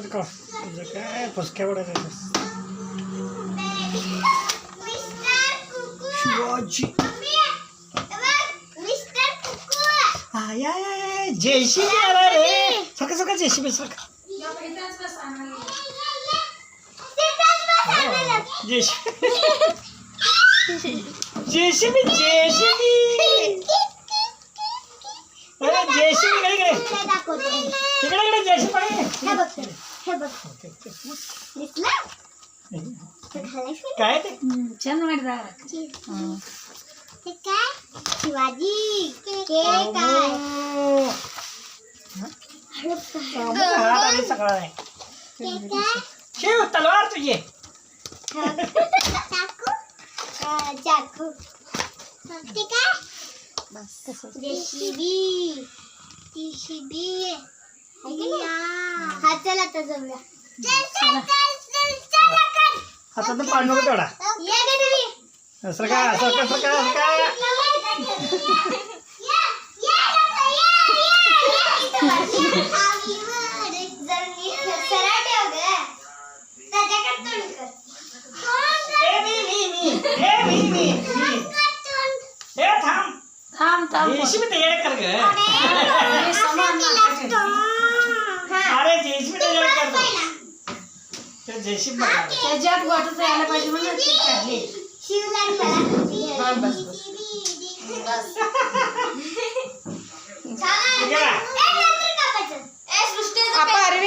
तुझं काय फसक्या पडायचं शिवाजी जेसीबी आला रे सका सका जेसीबी सका जेसीबी जेसीबी अरे जेसीबी इकडे इकडे जेसीबी काय ते छान शिवाजी सगळा आहे शिव तलवार तुझी चाकू ते काय जेसीबी हा चल आता जाऊया आता तर पाणी नको तेवढा सरका सरका सरका सरका जेसीबी तयार कर ग अरे जेसीबी तयार कर ते जेसीबी बघा त्याच्यात वाटत यायला पाहिजे म्हणून ते काढले बस बस